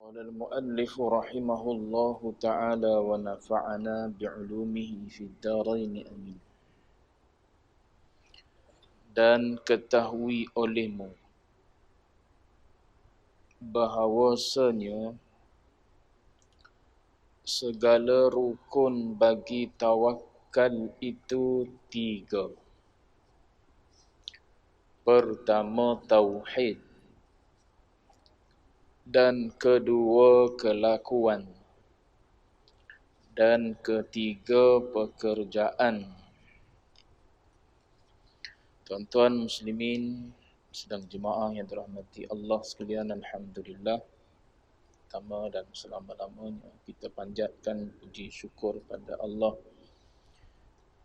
قال المؤلف رحمه الله تعالى ونفعنا بعلومه في الدارين amin. Dan ketahui olehmu bahawasanya segala rukun bagi tawakal itu tiga. Pertama tauhid, dan kedua kelakuan, dan ketiga pekerjaan. Tuan-tuan muslimin sedang jemaah yang dirahmati Allah sekalian, alhamdulillah. Pertama dan selama-lamanya kita panjatkan puji syukur pada Allah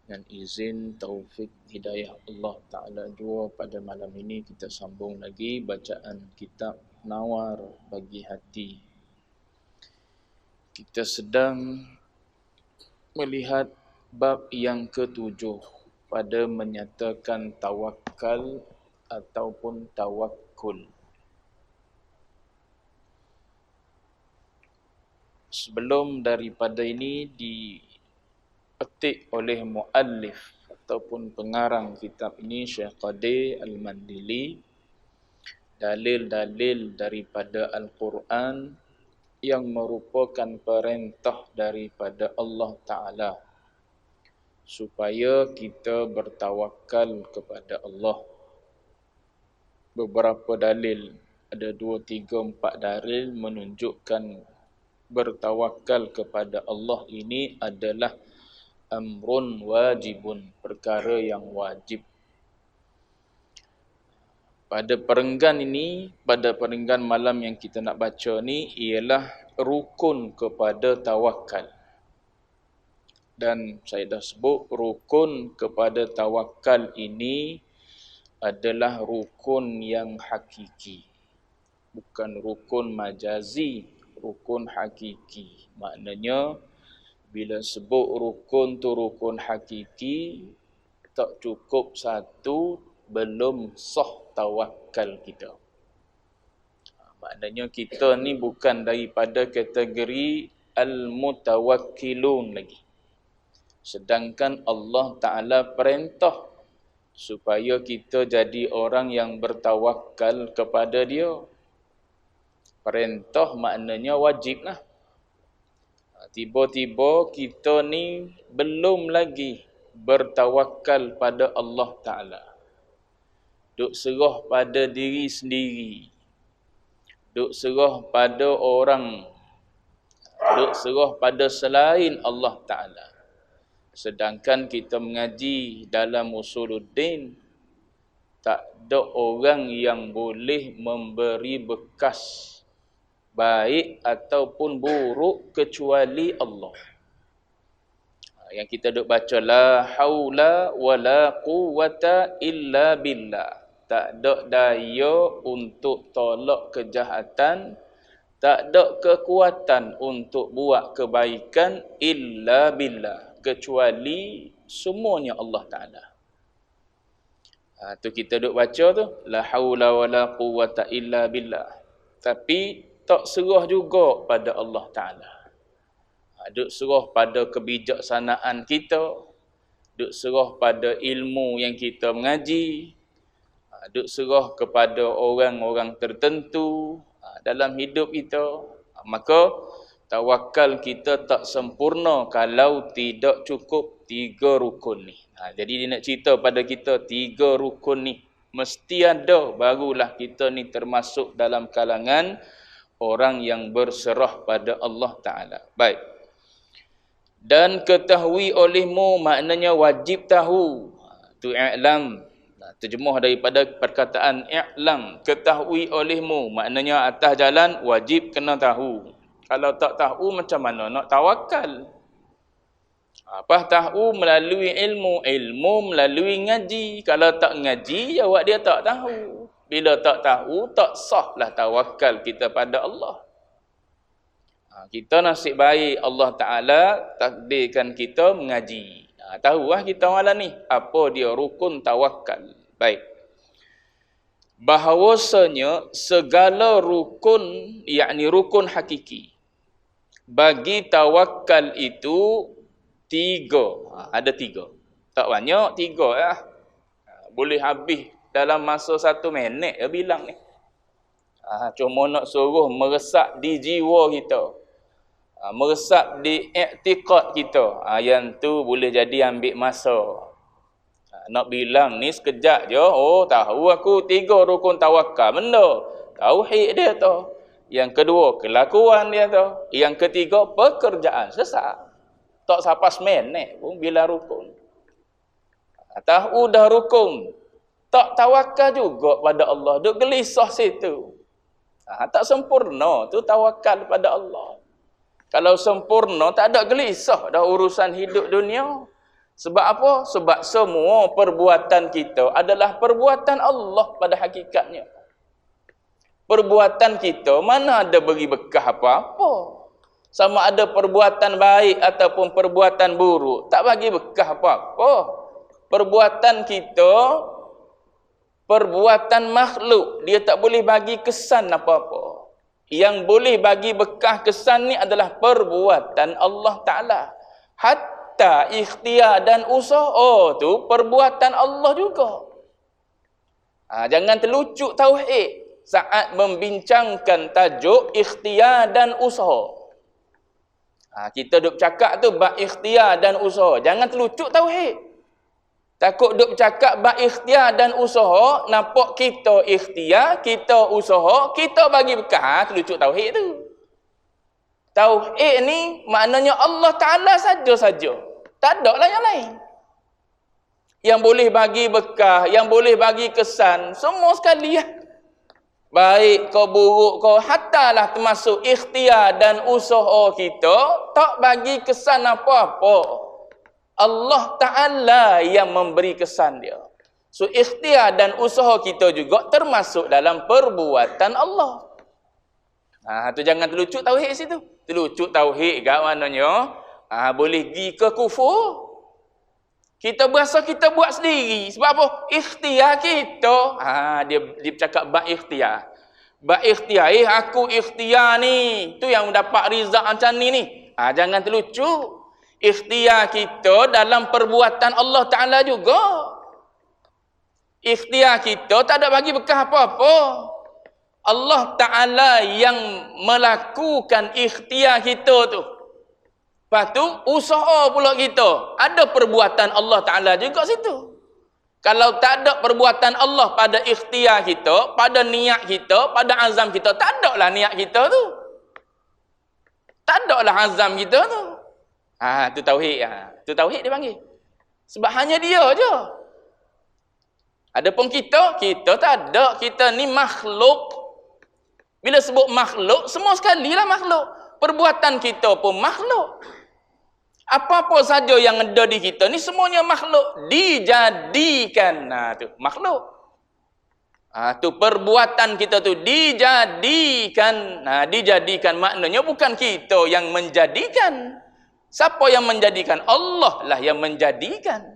dan izin taufik hidayah Allah Ta'ala jua pada malam ini kita sambung lagi bacaan kitab Nawar bagi Hati. Kita sedang melihat bab yang ketujuh pada menyatakan tawakal ataupun tawakkul. Sebelum daripada ini dipetik oleh muallif ataupun pengarang kitab ini Syekh Qadir Al-Mandili dalil-dalil daripada Al-Quran yang merupakan perintah daripada Allah Ta'ala supaya kita bertawakal kepada Allah. Beberapa dalil, ada 2, 3, 4 dalil menunjukkan bertawakal kepada Allah ini adalah amrun wajibun, perkara yang wajib. Pada perenggan ini, pada perenggan malam yang kita nak baca ni ialah rukun kepada tawakal. Dan saya dah sebut rukun kepada tawakal ini adalah rukun yang hakiki. Bukan rukun majazi, rukun hakiki. Maknanya bila sebut rukun tu rukun hakiki, tak cukup satu, belum sah tawakal kita. Maknanya kita ni bukan daripada kategori al-mutawakkilun lagi. Sedangkan Allah Ta'ala perintah supaya kita jadi orang yang bertawakal kepada Dia. Perintah maknanya wajib lah. Tiba-tiba kita ni belum lagi bertawakal pada Allah Ta'ala. Duk serah pada diri sendiri. Duk serah pada orang. Duk serah pada selain Allah Ta'ala. Sedangkan kita mengaji dalam Usuluddin, tak ada orang yang boleh memberi bekas baik ataupun buruk kecuali Allah. Yang kita duk baca la haula wala quwwata illa billah. Tak ada daya untuk tolak kejahatan, tak ada kekuatan untuk buat kebaikan illa billah, kecuali semuanya Allah Ta'ala. Tu kita duk baca tu la haula wala quwwata illa billah. Tapi tak serah juga pada Allah Ta'ala. Duk serah pada kebijaksanaan kita, duk serah pada ilmu yang kita mengaji, duk serah kepada orang-orang tertentu dalam hidup kita. Maka tawakal kita tak sempurna kalau tidak cukup 3 rukun ni. Jadi dia nak cerita pada kita 3 rukun ni mesti ada, barulah kita ni termasuk dalam kalangan orang yang berserah pada Allah Ta'ala. Baik. Dan ketahui olehmu maknanya wajib tahu. Tu i'lam. Terjemuh daripada perkataan i'lam. Ketahui olehmu maknanya atas jalan wajib kena tahu. Kalau tak tahu macam mana nak tawakal? Apa tahu melalui ilmu, ilmu melalui ngaji. Kalau tak ngaji, jawab dia tak tahu. Bila tak tahu, tak sahlah tawakal kita pada Allah. Kita nasib baik Allah Ta'ala takdirkan kita mengaji. Tahulah kita malam ni apa dia rukun tawakal. Baik. bahawasanya segala rukun, yakni rukun hakiki, bagi tawakal itu 3. Ada 3. Tak banyak, 3 ya. Boleh habis dalam masa 1 minit ya bilang ni. Cuma nak suruh meresap di jiwa kita. Meresap di i'tiqad kita. Yang tu boleh jadi ambil masa. Nak bilang ni sekejap je, oh tahu aku 3 rukun tawakal. Benda tauhid dia tu. Yang kedua, kelakuan dia tu. Yang ketiga, pekerjaan. Sesak. Tak sampai seminit pun bila rukun. Tahu dah rukun. Tak tawakal juga pada Allah. Duk gelisah situ. Tak sempurna tu tawakal pada Allah. Kalau sempurna, tak ada gelisah dah urusan hidup dunia. Sebab apa? Sebab semua perbuatan kita adalah perbuatan Allah pada hakikatnya. Perbuatan kita mana ada beri bekah apa-apa. Sama ada perbuatan baik ataupun perbuatan buruk, tak bagi bekah apa-apa. Perbuatan kita, perbuatan makhluk, dia tak boleh bagi kesan apa-apa. Yang boleh bagi bekah kesan ni adalah perbuatan Allah Ta'ala. Ikhtiar dan usaha tu perbuatan Allah juga. Jangan terlucuk tauhid saat membincangkan tajuk ikhtiar dan usaha. Kita duk cakap tu bab ikhtiar dan usaha. Jangan terlucuk tauhid. Takut duk cakap bab ikhtiar dan usaha, nampak kita ikhtiar, kita usaha, kita bagi bekah, terlucuk tauhid tu. Tauhid ni maknanya Allah Ta'ala saja-saja. Tak ada lah yang lain. Yang boleh bagi bekah, yang boleh bagi kesan, semua sekali ya. Baik kau buruk kau, hatalah termasuk ikhtiar dan usaha kita, tak bagi kesan apa-apa. Allah Ta'ala yang memberi kesan dia. So ikhtiar dan usaha kita juga termasuk dalam perbuatan Allah. Tu jangan terlucuk tauhid situ. Terlucuk tauhid kat maknanya boleh pergi ke kufur. Kita berasa kita buat sendiri. Sebab apa? Ikhtiar kita. Dia bercakap bab ikhtiar. Bab ikhtiar. Aku ikhtiar ni. Tu yang dapat rizal macam ni. Jangan terlucuk. Ikhtiar kita dalam perbuatan Allah Ta'ala juga. Ikhtiar kita tak ada bagi bekah apa-apa. Allah Ta'ala yang melakukan ikhtiar kita tu. Lepas tu, usaha pula kita. Ada perbuatan Allah Ta'ala juga situ. Kalau tak ada perbuatan Allah pada ikhtiar kita, pada niat kita, pada azam kita, tak ada lah niat kita tu. Tak ada lah azam kita tu. Tu tauhid. Tu tauhid dia panggil. Sebab hanya dia je. Adapun kita tak ada. Kita ni makhluk. Bila sebut makhluk, semua sekali lah makhluk. Perbuatan kita pun makhluk. Apa-apa saja yang ada di kita ni semuanya makhluk. Dijadikan. Tu makhluk. Tu perbuatan kita tu dijadikan. Dijadikan maknanya bukan kita yang menjadikan. Siapa yang menjadikan? Allah lah yang menjadikan.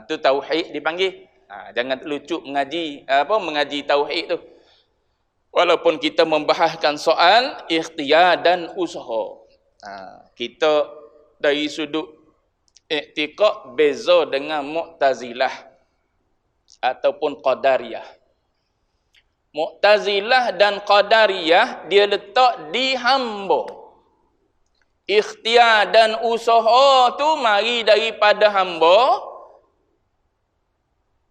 Tu tauhid dipanggil. Jangan terlucuk mengaji tauhid tu. Walaupun kita membahaskan soal ikhtiar dan usaha. Kita dari sudut i'tiqad beza dengan Mu'tazilah ataupun Qadariyah. Mu'tazilah dan Qadariyah dia letak di hamba. Ikhtiar dan usaha tu mari daripada hamba.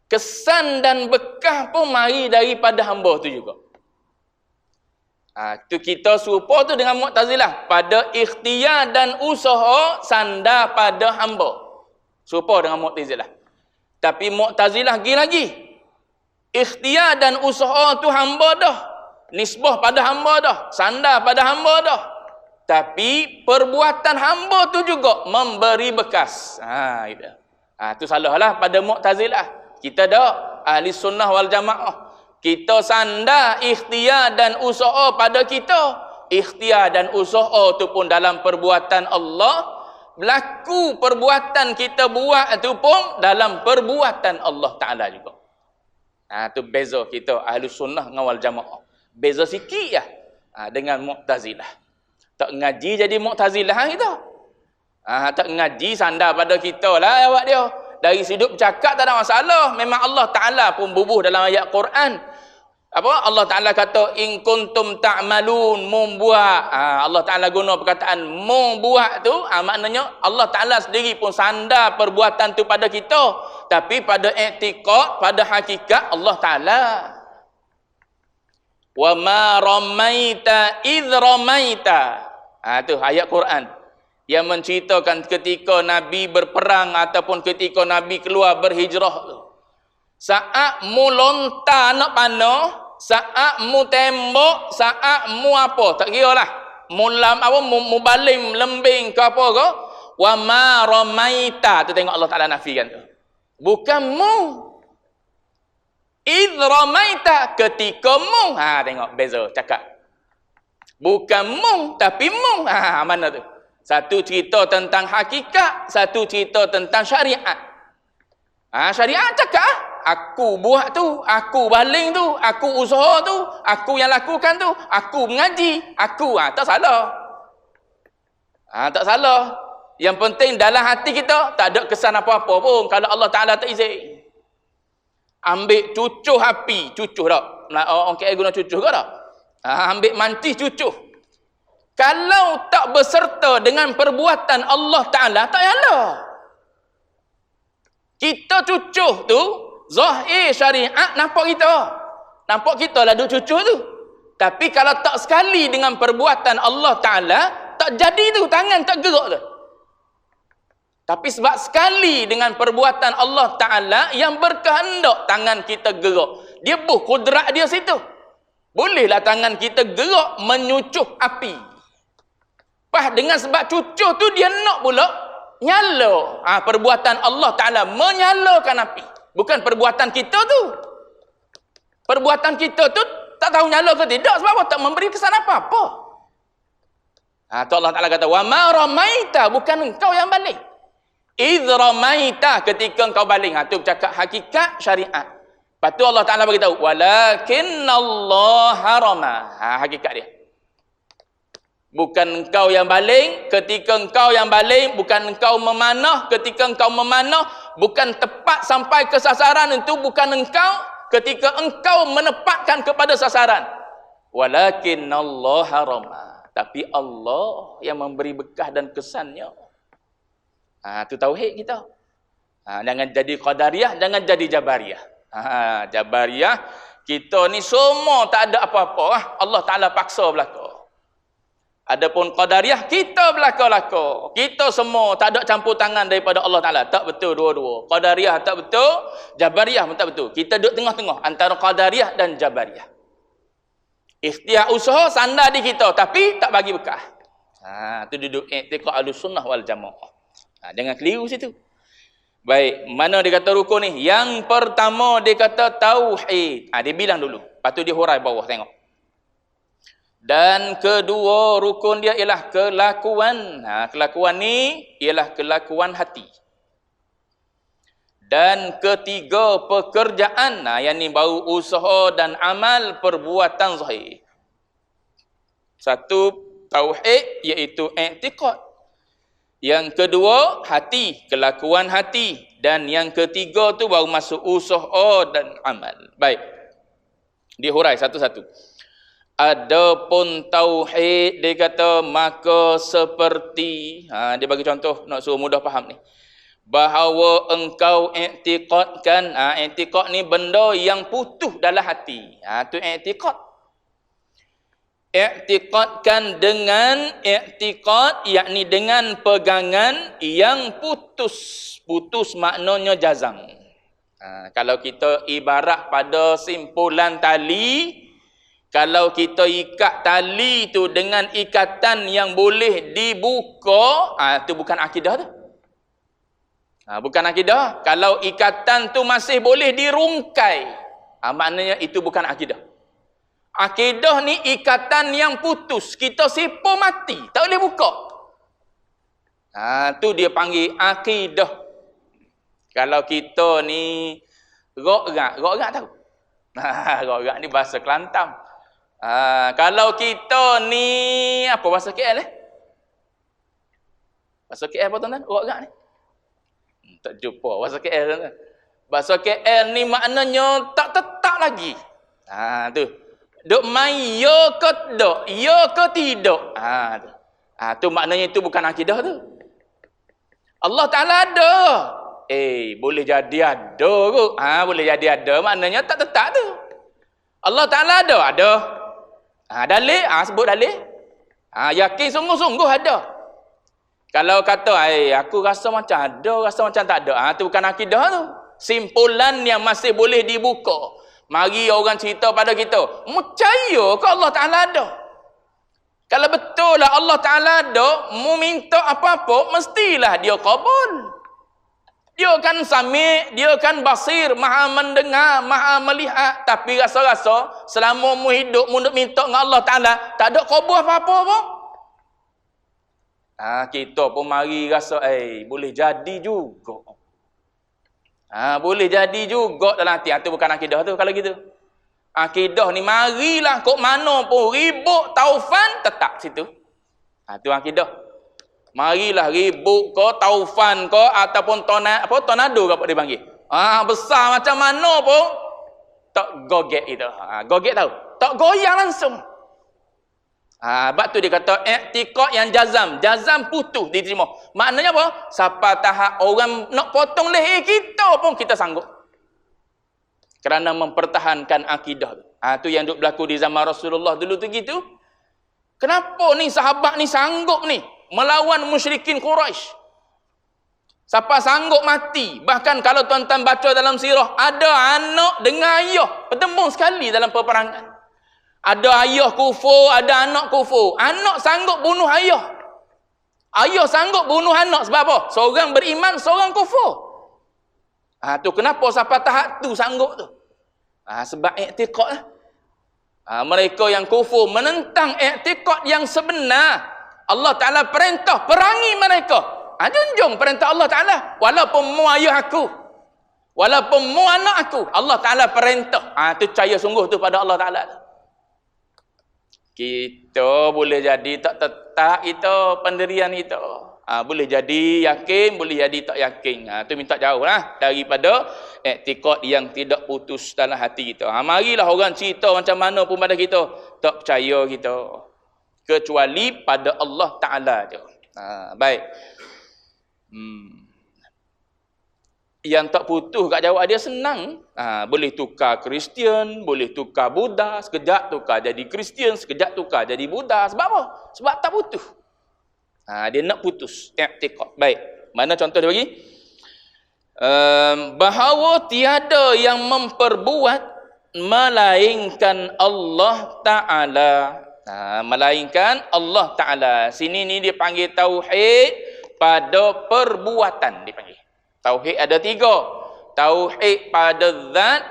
Kesan dan bekah pun mari daripada hamba tu juga. Tu kita serupa tu dengan Mu'tazilah. Pada ikhtiar dan usaha sandar pada hamba. Serupa dengan Mu'tazilah. Tapi Mu'tazilah lagi. Ikhtiar dan usaha tu hamba dah. Nisbah pada hamba dah. Sandar pada hamba dah. Tapi perbuatan hamba tu juga memberi bekas. Tu salahlah pada Mu'tazilah. Kita dah ahli sunnah wal jamaah. Kita sandar ikhtiar dan usaha pada kita. Ikhtiar dan usaha tu pun dalam perbuatan Allah. Berlaku perbuatan kita buat tu pun dalam perbuatan Allah Ta'ala juga. Tu beza kita ahli sunnah dengan wal jamaah. Beza sikit lah dengan Mu'tazilah. Tak ngaji jadi Mu'tazilah kita. Tak ngaji sandar pada kita lah awak dia. Dari hidup bercakap tak ada masalah. Memang Allah Ta'ala pun bubuh dalam ayat Quran. Apa Allah Ta'ala kata in kuntum ta'malun membuat. Allah Ta'ala guna perkataan membuat tu, maknanya Allah Ta'ala sendiri pun sandar perbuatan tu pada kita, tapi pada i'tiqad, pada hakikat Allah Ta'ala. Wa ma ramaita idh ramaita. Tu ayat Quran yang menceritakan ketika Nabi berperang ataupun ketika Nabi keluar berhijrah tu. Saat mu lontar nak panah, saat mu tembak, saat mu apa, tak kira lah. Mu baling, lembing ke apa ke. Wa ma ramaita. Tu tengok Allah Ta'ala nafikan tu. Bukan mu. Idh ramaita, ketika mu. Tengok beza cakap. Bukan mu, tapi mu. Mana tu? Satu cerita tentang hakikat, satu cerita tentang syariat. Syariat cakap. Aku buat tu, aku baling tu, aku usaha tu, aku yang lakukan tu, aku mengaji, aku tak salah. Tak salah. Yang penting dalam hati kita tak ada kesan apa-apa pun kalau Allah Ta'ala tak izin. Ambil cucuh api, cucuh tak? Orang KL guna cucuh ke tak? Ambil mantis cucuh. Kalau tak berserta dengan perbuatan Allah Ta'ala, tak yalah. Kita cucuh tu zahir syariat nampak kita lah duk cucuh tu. Tapi kalau tak sekali dengan perbuatan Allah Ta'ala, tak jadi tu, tangan tak gerak tu. Tapi sebab sekali dengan perbuatan Allah Ta'ala yang berkehendak tangan kita gerak. Dia kudrat dia situ. Bolehlah tangan kita gerak menyucuh api. Dengan sebab cucuh tu dia nak pula nyala. Perbuatan Allah Ta'ala menyalakan api. Bukan perbuatan kita tu. Perbuatan kita tu tak tahu nyala ke tidak sebab apa? Tak memberi kesan apa-apa. Tu Allah Ta'ala kata, wa ma ramaita, bukan engkau yang baling. Idh ramaita, ketika engkau baling. Tu bercakap hakikat syariat. Lepas tu Allah Ta'ala beritahu, walakinnallaha rama. Hakikat dia. Bukan engkau yang baling, ketika engkau yang baling, bukan engkau memanah, ketika engkau memanah, bukan tepat sampai ke sasaran itu, bukan engkau, ketika engkau menepatkan kepada sasaran. Walakinnallaha rama. Tapi Allah yang memberi bekah dan kesannya. Tu tauhid kita. Jangan jadi qadariyah, jangan jadi jabariyah. Jabariyah, kita ni semua tak ada apa-apa. Allah Ta'ala paksa belaka. Adapun qadariyah, kita belaka-laka. Kita semua tak ada campur tangan daripada Allah Ta'ala. Tak betul dua-dua. Qadariyah tak betul, jabariyah pun tak betul. Kita duduk tengah-tengah antara qadariyah dan jabariyah. Ikhtiar usaha sandar di kita, tapi tak bagi bekah. Tu duduk i'tiqad Ahlussunnah wal Jamaah. Jangan keliru situ. Baik, mana dia kata rukun ni? Yang pertama dia kata tauhid. Dia bilang dulu. Lepas tu dia hurai bawah, tengok. Dan kedua rukun dia ialah kelakuan. Kelakuan ni ialah kelakuan hati. Dan ketiga pekerjaan. Yang ni baru usaha dan amal perbuatan zahir. Satu tauhid iaitu i'tiqad. Yang kedua hati, kelakuan hati. Dan yang ketiga tu baru masuk usaha dan amal. Baik. Dihurai satu-satu. Adapun tauhid dia kata maka seperti dia bagi contoh nak suruh mudah faham ni. Bahawa engkau i'tiqadkan, i'tiqad ni benda yang putus dalam hati. Tu i'tiqad. I'tiqadkan dengan i'tiqad, yakni dengan pegangan yang putus. Putus maknanya jazam. Kalau kita ibarat pada simpulan tali, kalau kita ikat tali tu dengan ikatan yang boleh dibuka, tu bukan akidah tu. Bukan akidah. Kalau ikatan tu masih boleh dirungkai, maknanya itu bukan akidah. Akidah ni ikatan yang putus. Kita sipu mati, tak boleh buka. Tu dia panggil akidah. Kalau kita ni rok-rak tahu? Rorak ni bahasa Kelantan. Kalau kita ni apa bahasa KL Bahasa KL apa tuan-tuan? Rorak ni. Tak jumpa bahasa KL tuan-tuan. Bahasa KL ni maknanya tak tetap lagi. Tu. Duk main ya ke tak? Ya ke tidak? Tu maknanya itu bukan akidah tu. Allah Ta'ala ada. Boleh jadi ada kot. Boleh jadi ada. Maknanya tak tetap tu. Allah Ta'ala ada. Ada. Dalil. Sebut dalil. Yakin sungguh-sungguh ada. Kalau kata, aku rasa macam ada, rasa macam tak ada. Tu bukan akidah tu. Simpulan yang masih boleh dibuka. Mari orang cerita pada kita. Percaya ke Allah Ta'ala ada? Kalau betul lah Allah Ta'ala ada, mu minta apa-apa, mestilah dia kabul. Dia kan sami', dia kan basir, maha mendengar, maha melihat. Tapi rasa-rasa, selama mu hidup, mu nak minta dengan Allah Ta'ala, tak ada kabul apa-apa pun. Kita pun mari rasa, boleh jadi juga. Boleh jadi juga dalam hati. Itu bukan akidah tu kalau gitu. Akidah ni marilah kok mana pun ribut taufan tetap situ. Itu akidah. Marilah ribut ke taufan ke ataupun tornado ke apa dipanggil. Besar macam mana pun tak gogek itu. Gogek tahu. Tak goyang langsung. Sebab tu dia kata i'tiqad yang jazam. Jazam putus diterima. Maknanya apa? Sampai tahap orang nak potong leher kita pun kita sanggup. Kerana mempertahankan akidah. Tu yang duk berlaku di zaman Rasulullah dulu tu gitu. Kenapa ni sahabat ni sanggup ni melawan musyrikin Quraisy? Siapa sanggup mati? Bahkan kalau tuan-tuan baca dalam sirah, ada anak dengan ayah bertembung sekali dalam peperangan. Ada ayah kufur, ada anak kufur. Anak sanggup bunuh ayah. Ayah sanggup bunuh anak sebab apa? Seorang beriman, seorang kufur. Tu kenapa sampai tahap tu sanggup tu? Sebab i'tiqad lah. Mereka yang kufur menentang i'tiqad yang sebenar. Allah Ta'ala perintah, perangi mereka. Junjung perintah Allah Ta'ala. Walaupun mu ayah aku, walaupun mu anak aku, Allah Ta'ala perintah. Tu percaya sungguh tu pada Allah Ta'ala. Kita boleh jadi tak tetap itu pendirian itu. Boleh jadi yakin, boleh jadi tak yakin. Tu minta jauh lah daripada i'tiqad yang tidak putus dalam hati kita. Marilah orang cerita macam mana pun pada kita, tak percaya kita. Kecuali pada Allah Ta'ala je. Baik. Yang tak putus kat jawab dia senang. Boleh tukar Kristian, boleh tukar Buddha, sekejap tukar jadi Kristian, sekejap tukar jadi Buddha. Sebab apa? Sebab tak putus. Dia nak putus i'tiqad. Baik. Mana contoh dia bagi? Bahawa tiada yang memperbuat melainkan Allah Ta'ala. Melainkan Allah Ta'ala. Sini ni dia panggil tauhid pada perbuatan dipanggil. Tauhid ada 3. Tauhid pada zat,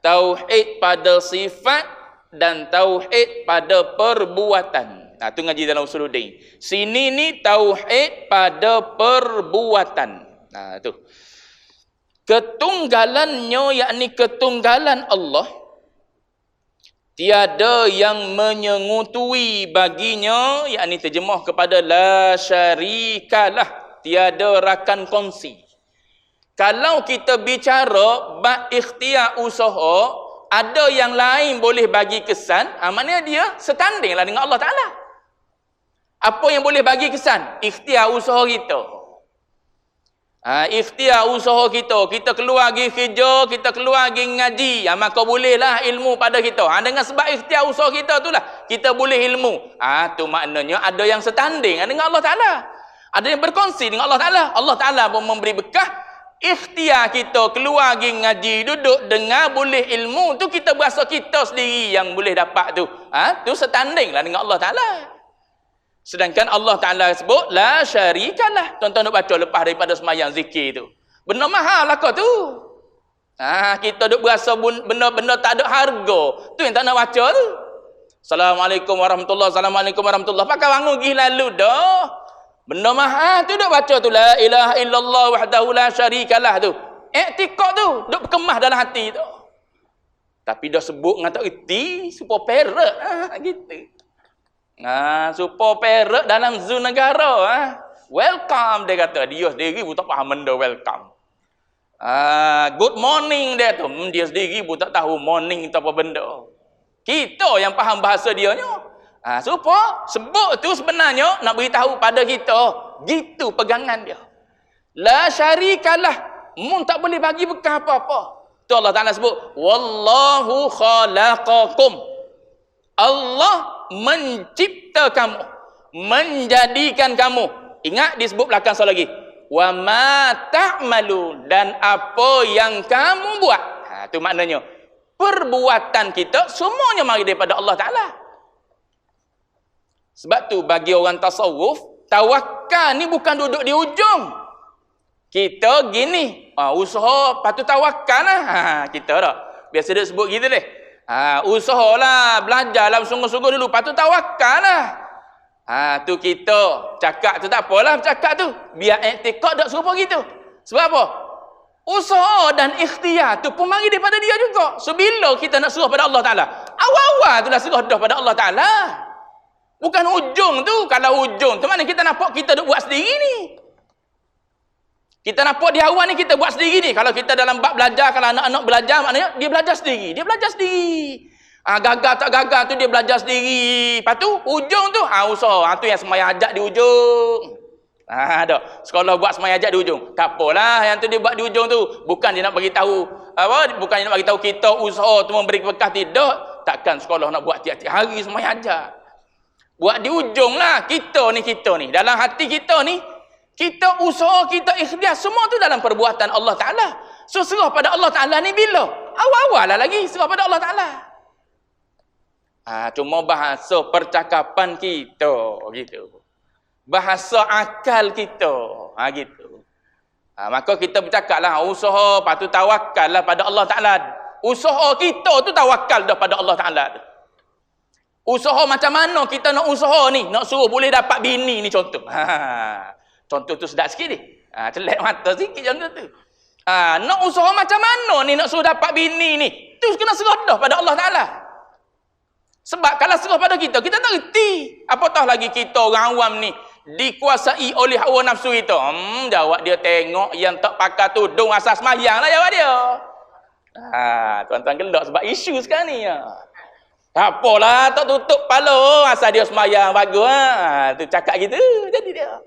tauhid pada sifat, dan tauhid pada perbuatan. Tu ngaji dalam Usuluddin. Sini ni tauhid pada perbuatan. Tu. Ketunggalannya, yakni ketunggalan Allah, tiada yang menyengutui baginya, yakni terjemah kepada la syarikalah, tiada rakan kongsi. Kalau kita bicara bab ikhtiar usaha, ada yang lain boleh bagi kesan, maknanya dia setandinglah dengan Allah Ta'ala. Apa yang boleh bagi kesan? Ikhtiar usaha kita. Ikhtiar usaha kita. Kita keluar pergi kerja, kita keluar pergi ngaji. Maka bolehlah ilmu pada kita. Dengan sebab ikhtiar usaha kita itulah kita boleh ilmu. Tu maknanya ada yang setanding dengan Allah Ta'ala. Ada yang berkongsi dengan Allah Ta'ala. Allah Ta'ala pun memberi bekah. Ikhtiar kita keluar pergi ngaji, duduk dengar, boleh ilmu. Tu kita berasa kita sendiri yang boleh dapat tu. Tu setandinglah dengan Allah Ta'ala. Sedangkan Allah Ta'ala sebut la syarikalah. Tuan-tuan nak baca lepas daripada semayang zikir tu. Benda mahal lah kau tu. Kita duk berasa benda-benda tak ada harga. Tu yang tak nak baca tu. Assalamualaikum warahmatullahi wabarakatuh. Assalamualaikum warahmatullahi wabarakatuh. Pakai bangun pergi lalu dah. Benda mahal tu duk baca tu la ilaha illallah wahdahu la syarikalah tu. I'tiqad tu duk berkemah dalam hati tu. Tapi dah sebut dengan tak reti, supaya perak. Gitu. Supaya perak dalam zoo negara. Welcome, dia kata. Dia sendiri pun tak faham benda welcome. Good morning dia tu. Dia sendiri pun tak tahu morning itu apa benda. Kita yang faham bahasa dia nya. Supaya sebut tu sebenarnya nak beritahu pada kita. Gitu pegangan dia. La syarikalah. Mun tak boleh bagi bekal apa-apa. Tu Allah Ta'ala sebut. Wallahu khalaqakum. Allah mencipta kamu. Menjadikan kamu. Ingat disebut belakang sekali lagi. Wa ma ta'malu. Dan apa yang kamu buat. Tu maknanya. Perbuatan kita semuanya mari daripada Allah Ta'ala. Sebab tu bagi orang tasawuf, tawakal ni bukan duduk di ujung. Kita gini, usaha patut tawakal lah. Kita tak. Biasa dia sebut gitu deh. Usahalah, belajar lah sungguh-sungguh dulu, patut tawakal lah. Tu kita cakap tu tak apalah cakap tu. Biar i'tiqad tak serupa gitu. Sebab apa? Usaha dan ikhtiar tu pun mari daripada dia juga. So bila kita nak serah pada Allah Ta'ala? Awal-awal tu dah serah dah pada Allah Ta'ala. Bukan ujung tu. Kalau ujung tu mana kita nampak kita duk buat sendiri ni. Kita nampak di awal ni kita buat sendiri ni. Kalau kita dalam bab belajar, kalau anak-anak belajar, maknanya dia belajar sendiri. Dia belajar sendiri. Gagal tak gagal tu dia belajar sendiri. Lepas tu, ujung tu, usaha. Tu yang semayang ajak di ujung. Ada. Sekolah buat semayang ajak di ujung. Tak apalah yang tu dia buat di ujung tu. Bukan dia nak bagi tahu bukan dia nak bagi tahu kita usaha tu memberi berkah, tidak. Takkan sekolah nak buat tiap-tiap hari semayang ajak. Buat di ujung lah. Kita ni. Dalam hati kita ni, kita usaha, kita ikhtiar, semua tu dalam perbuatan Allah Ta'ala. So serah pada Allah Ta'ala ni bila? Awal-awal lah lagi serah pada Allah Ta'ala. Cuma bahasa percakapan kita gitu. Bahasa akal kita gitu. Maka kita bercakap lah, usaha patut tawakal lah pada Allah Ta'ala. Usaha kita tu tawakal dah pada Allah Ta'ala. Usaha macam mana kita nak usaha ni? Nak suruh boleh dapat bini ni contoh. Contoh tu sedap sikit ni. Celak mata sikit contoh tu. Nak usaha macam mana ni nak suruh dapat bini ni? Tu kena serah dah pada Allah Ta'ala. Sebab kalau serah pada kita tak reti. Apatah lagi kita orang awam ni dikuasai oleh hawa nafsu kita. Jawab dia tengok yang tak pakai tudung asas sembahyang lah jawab dia. Tuan-tuan gelak sebab isu sekarang ni. Tak apalah, tak tutup kepala. Asal dia sembahyang bagus. Tu cakap gitu. Jadi dia.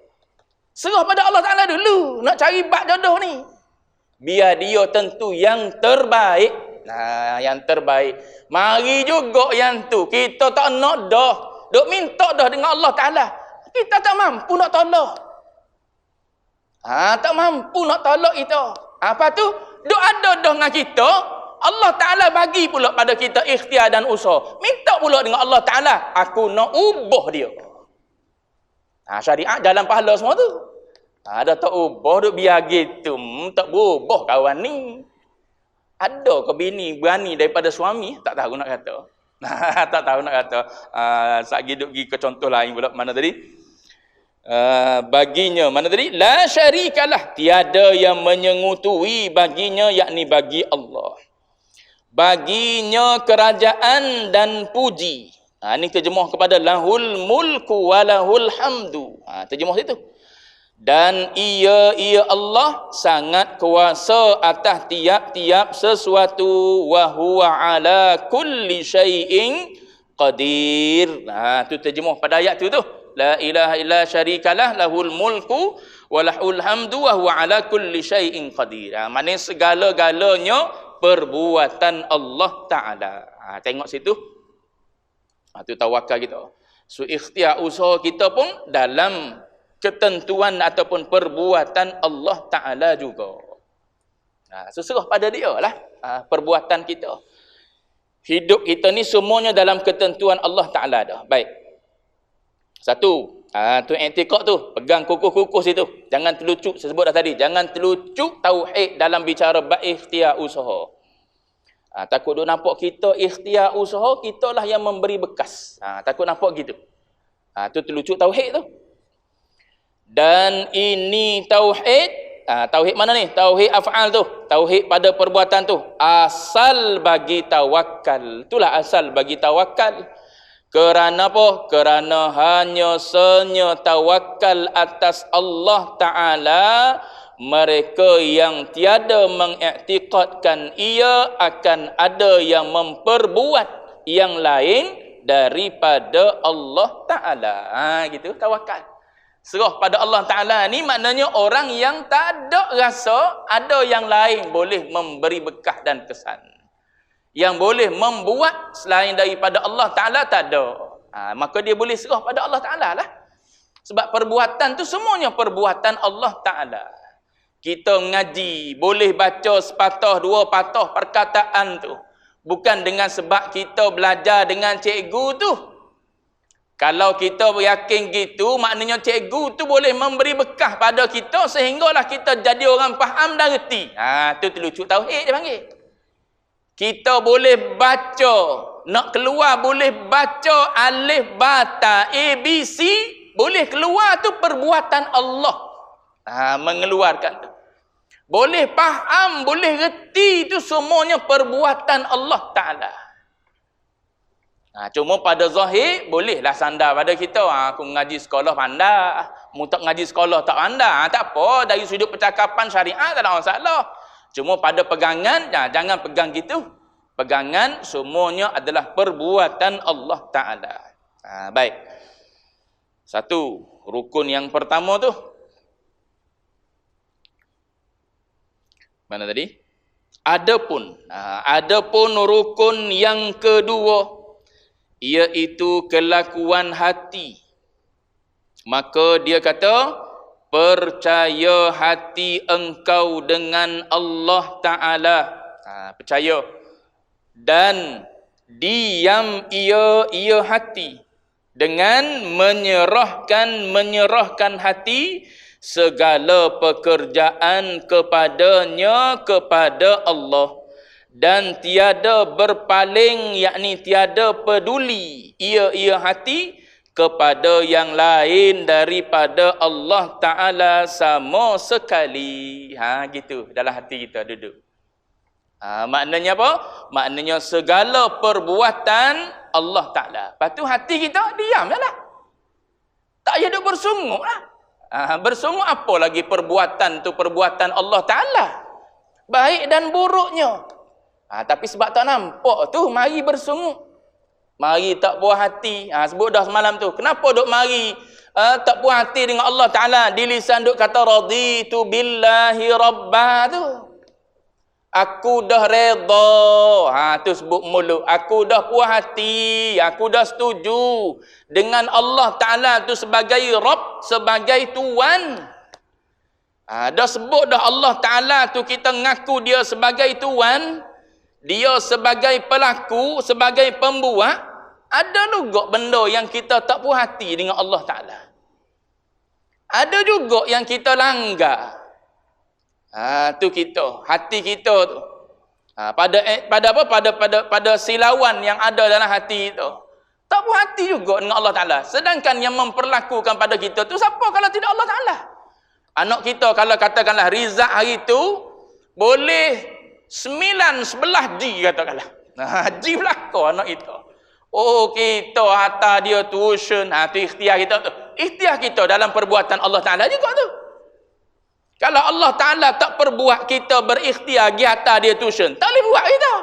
Serah pada Allah Ta'ala dulu. Nak cari bak jodoh ni. Biar dia tentu yang terbaik. Yang terbaik. Mari juga yang tu. Kita tak nak dah. Duk minta dah dengan Allah Ta'ala. Kita tak mampu nak tolak. Tak mampu nak tolak kita. Apa tu? Duk ada dah dengan kita. Allah Ta'ala bagi pula pada kita ikhtiar dan usaha. Minta pula dengan Allah Ta'ala. Aku nak ubah dia. Syariat jalan pahala semua tu. Ada tak ubah duk biar gitu. Tak berubah kawan ni. Ada ke bini berani daripada suami? Tak tahu nak kata. Tak tahu nak kata. Sagi duk pergi ke contoh lain pula. Mana tadi? Baginya. Mana tadi? La syarikalah. Tiada yang menyengutui baginya, yakni bagi Allah. Baginya kerajaan dan puji. Ini terjemah kepada lahul mulku walahul hamdu. Terjemah situ. Dan ia Allah sangat kuasa atas tiap-tiap sesuatu, wa huwa ala kulli syai'in qadir. Tu terjemah pada ayat tu. La ilaha illa syarikalah lahul mulku walahul hamdu wa huwa ala kulli syai'in qadir. Maknanya segala-galanya perbuatan Allah Ta'ala. Tengok situ. Tu tawakal kita. So ikhtiar usaha kita pun dalam ketentuan ataupun perbuatan Allah Ta'ala juga. So serah pada dia lah perbuatan kita. Hidup kita ni semuanya dalam ketentuan Allah Ta'ala dah. Baik. Satu. Tu i'tiqad tu. Pegang kukuh-kukuh situ. Jangan terlucuk. Saya sebut dah tadi. Jangan terlucuk tauhid dalam bicara bab ikhtiar usaha. Takut dia nampak kita ikhtiar usaha, kita lah yang memberi bekas. Takut nampak gitu. Tu terlucuk tauhid tu. Dan ini tauhid Tauhid mana ni? Tauhid af'al tu. Tauhid pada perbuatan tu. Asal bagi tawakal. Itulah asal bagi tawakal. Kerana apa? Kerana hanya senya tawakal atas Allah Ta'ala mereka yang tiada mengiktikadkan ia akan ada yang memperbuat yang lain daripada Allah Ta'ala. Gitu tawakal. Serah pada Allah Ta'ala ni maknanya orang yang tak ada rasa ada yang lain boleh memberi bekah dan kesan. Yang boleh membuat selain daripada Allah Ta'ala tak ada. Maka dia boleh serah pada Allah Ta'ala lah. Sebab perbuatan tu semuanya perbuatan Allah Ta'ala. Kita mengaji, boleh baca sepatah dua patah perkataan tu. Bukan dengan sebab kita belajar dengan cikgu tu. Kalau kita yakin gitu, maknanya cikgu tu boleh memberi bekah pada kita sehinggalah kita jadi orang faham dan reti. Tu telucuk tauhid dia panggil. Kita boleh baca, nak keluar boleh baca alif bata ABC, boleh keluar tu perbuatan Allah. Mengeluarkan tu. Boleh faham, boleh reti tu semuanya perbuatan Allah Ta'ala. Cuma pada zahir bolehlah sandar pada kita. Aku ngaji sekolah pandai, mu tak ngaji sekolah tak pandai. Tak apa, dari sudut percakapan syariat tak ada masalah. Cuma pada pegangan, jangan pegang gitu. Pegangan semuanya adalah perbuatan Allah Ta'ala. Baik. Satu, rukun yang pertama tu. Mana tadi? Adapun rukun yang kedua, iaitu kelakuan hati. Maka dia kata, percaya hati engkau dengan Allah Ta'ala. Percaya. Dan diam ia hati. Dengan menyerahkan hati segala pekerjaan kepadanya, kepada Allah. Dan tiada berpaling, yakni tiada peduli ia hati kepada yang lain daripada Allah Ta'ala sama sekali. Gitu dalam hati kita duduk. Maknanya apa? Maknanya segala perbuatan Allah Ta'ala. Lepas tu hati kita diam je lah. Tak payah duk bersungguh lah. Bersungguh apa lagi perbuatan tu perbuatan Allah Ta'ala. Baik dan buruknya. Tapi sebab tak nampak tu, mari bersungguh. Mari tak puas hati. Sebut dah semalam tu. Kenapa duk mari tak puas hati dengan Allah Ta'ala? Di lisan duk kata raditu billahi rabba tu. Aku dah redha. Tu sebut mulut. Aku dah puas hati. Aku dah setuju dengan Allah Ta'ala tu sebagai Rabb, sebagai Tuan. Dah sebut dah Allah Ta'ala tu kita ngaku dia sebagai Tuan. Dia sebagai pelaku, sebagai pembuat. Ada juga benda yang kita tak puas hati dengan Allah Ta'ala. Ada juga yang kita langgar. Tu kita, hati kita tu. Pada silauan yang ada dalam hati itu. Tak puas hati juga dengan Allah Ta'ala. Sedangkan yang memperlakukan pada kita tu siapa kalau tidak Allah Ta'ala? Anak kita kalau katakanlah Rizak hari tu boleh 9-11 G katakanlah. G belakang anak kita. Kita hantar dia tuition. Tu ikhtiar kita tu. Ikhtiar kita dalam perbuatan Allah Ta'ala juga tu. Kalau Allah Ta'ala tak perbuat kita berikhtiar pergi hantar dia tuition, tak boleh buat kita.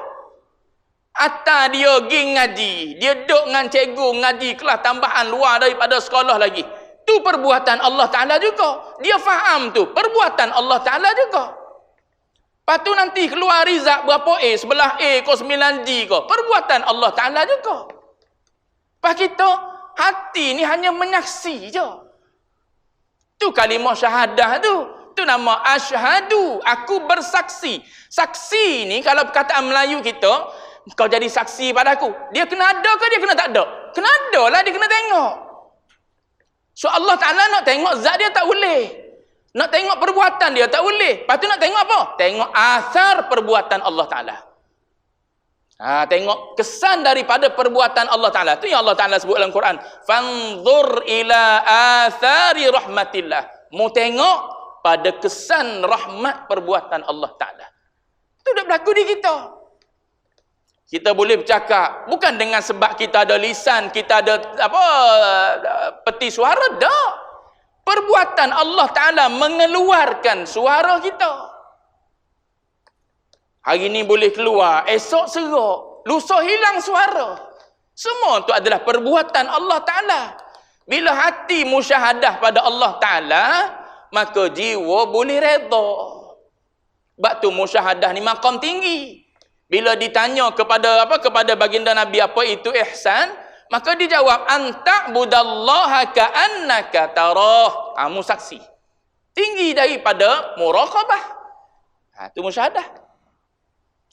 Hantar dia pergi ngaji, dia duduk dengan cikgu ngaji kelas tambahan luar daripada sekolah lagi. Tu perbuatan Allah Ta'ala juga. Dia faham tu, perbuatan Allah Ta'ala juga. Lepas tu nanti keluar rizak berapa A, sebelah A kau 9G kau. Perbuatan Allah Ta'ala juga. Lepas kita, hati ni hanya menyaksi je. Tu kalimah syahadah tu. Tu nama asyhadu, aku bersaksi. Saksi ni kalau perkataan Melayu kita, kau jadi saksi pada aku. Dia kena ada ke dia kena tak ada? Kena ada lah, dia kena tengok. So Allah Ta'ala nak tengok zat dia tak boleh. Nak tengok perbuatan dia tak boleh. Lepas tu nak tengok apa? Tengok asar perbuatan Allah Ta'ala. Tengok kesan daripada perbuatan Allah Ta'ala. Tu yang Allah Ta'ala sebut dalam Quran. Fanzur ila athari rahmatillah. Mu tengok pada kesan rahmat perbuatan Allah Ta'ala. Itu dah berlaku di kita. Kita boleh bercakap bukan dengan sebab kita ada lisan, kita ada peti suara, dah. Perbuatan Allah Ta'ala mengeluarkan suara kita. Hari ni boleh keluar, esok serok, lusa hilang suara. Semua itu adalah perbuatan Allah Ta'ala. Bila hati musyahadah pada Allah Ta'ala, maka jiwa boleh redha. Sebab tu musyahadah ni maqam tinggi. Bila ditanya kepada baginda Nabi apa itu ihsan, maka dijawab anta'budallaha ka'annaka tarah. Saksi. Tinggi daripada muraqabah. Itu musyahadah.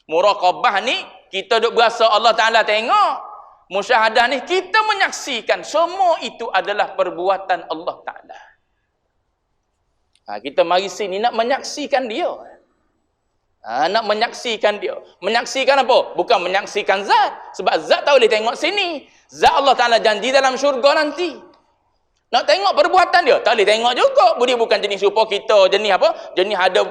Muraqabah ni kita duk berasa Allah Ta'ala tengok. Musyahadah ni kita menyaksikan semua itu adalah perbuatan Allah Ta'ala. Kita mari sini nak menyaksikan dia. Nak menyaksikan dia. Menyaksikan apa? Bukan menyaksikan zat. Sebab zat tak boleh tengok sini. Zat Allah Ta'ala janji dalam syurga nanti. Nak tengok perbuatan dia, tak boleh tengok juga. Dia bukan jenis rupa kita, jenis jenis ada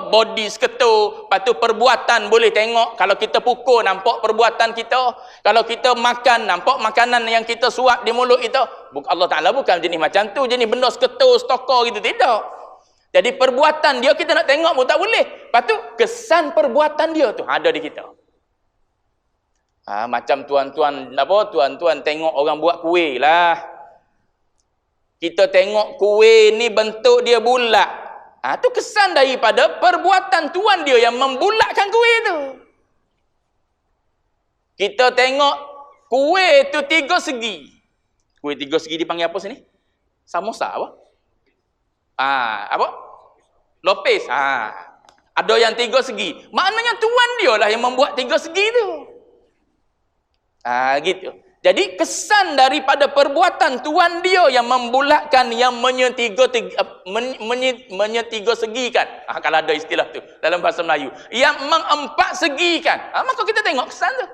body seketul. Lepas tu perbuatan boleh tengok. Kalau kita pukul, nampak perbuatan kita. Kalau kita makan, nampak makanan yang kita suap di mulut kita. Allah Ta'ala bukan jenis macam tu, jenis benda seketul, stokor gitu, tidak. Jadi perbuatan dia kita nak tengok pun tak boleh. Lepas tu kesan perbuatan dia tu ada di kita. Macam tuan-tuan tengok orang buat kuih lah. Kita tengok kuih ni bentuk dia bulat. Tu kesan daripada perbuatan tuan dia yang membulatkan kuih tu. Kita tengok kuih tu 3 segi. Kuih 3 segi dipanggil apa sini? Samosa apa? Lopis. Ada yang 3 segi. Maknanya tuan dia lah yang membuat 3 segi tu. Gitu. Jadi kesan daripada perbuatan tuan dia yang membulatkan, yang menyetiga segikan. Kalau ada istilah tu dalam bahasa Melayu. Yang mengempat segikan. Maka kita tengok kesan tu.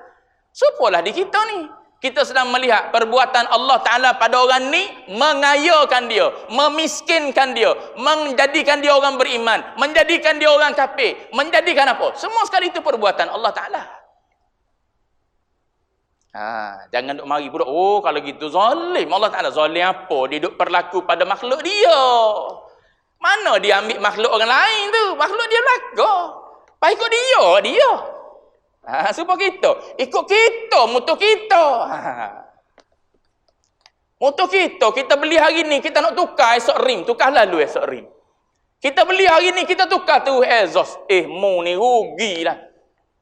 Supalah di kita ni. Kita sedang melihat perbuatan Allah Ta'ala pada orang ni, mengayakan dia, memiskinkan dia, menjadikan dia orang beriman, menjadikan dia orang kafir, menjadikan apa? Semua sekali itu perbuatan Allah Ta'ala. Jangan duk mari pula, kalau gitu zalim. Allah Ta'ala zalim apa? Dia duk berlaku pada makhluk dia. Mana dia ambil makhluk orang lain tu? Makhluk dia belaka. Pak ikut dia. Supaya ikut kita, mutu kita. Mutu kita beli hari ni, kita nak tukar esok rim, tukar lalu esok rim. Kita beli hari ni, kita tukar tu exhaust. Mu ni rugilah.